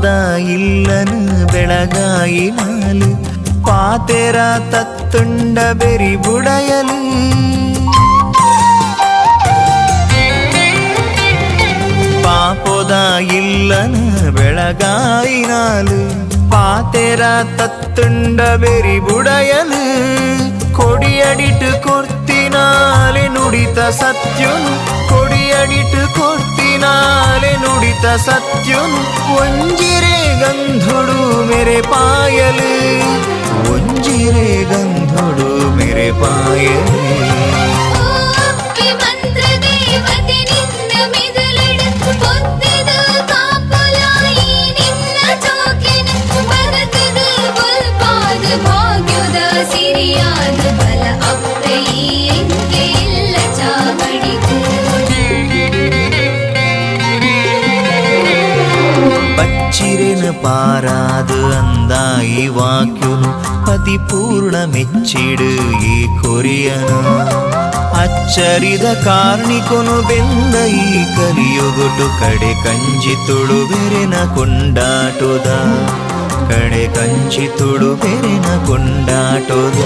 ಪಾಪದ ಇಲ್ಲನು ಬೆಳಗಾಯಿನಾಲು ಪಾತೆರ ತತ್ತುಂಡ ಬೆರಿ ಬುಡಯಲು ಪಾಪದ ಇಲ್ಲನು ಬೆಳಗಾಯಿನಾಲು ಪಾತೆರ ತತ್ತುಂಡ ಬೆರಿ ಬುಡಯಲು ಕೊಡಿಯಡಿಟು ಕೊರ್ತಿನಾಲೆ ನುಡಿತ ಸತ್ಯನು ಕೊಡಿಯಡಿಟು ಕೊರ್ತಿನಾಲೆ ನುಡಿತ ಸತ್ಯನು ಒಂಜಿರೆ ಗಂಧೊಡು ಮೇರೆ ಪಾಯಲು ಒಂಜಿರೆ ಗಂಧೊಡು ಮೇರೆ ಪಾಯಲು పచ్చిరెను పారాదు అందాయి వాక్యును పతిపూర్ణ మెచ్చిడు ఈ కొరియను అచ్చరిದ ಕಾರ್ಣಿಕೊನು ಬೆಂದ ಈ ಕಲಿಯುಗುಟು ಕಡೆ ಕಂಚಿತುಳು ಬೆರೆನ ಕೊಂಡಾಟುದ ಕಡೆ ಕಂಚಿತುಳು ಬೆರೆನ ಕೊಂಡಾಟುದ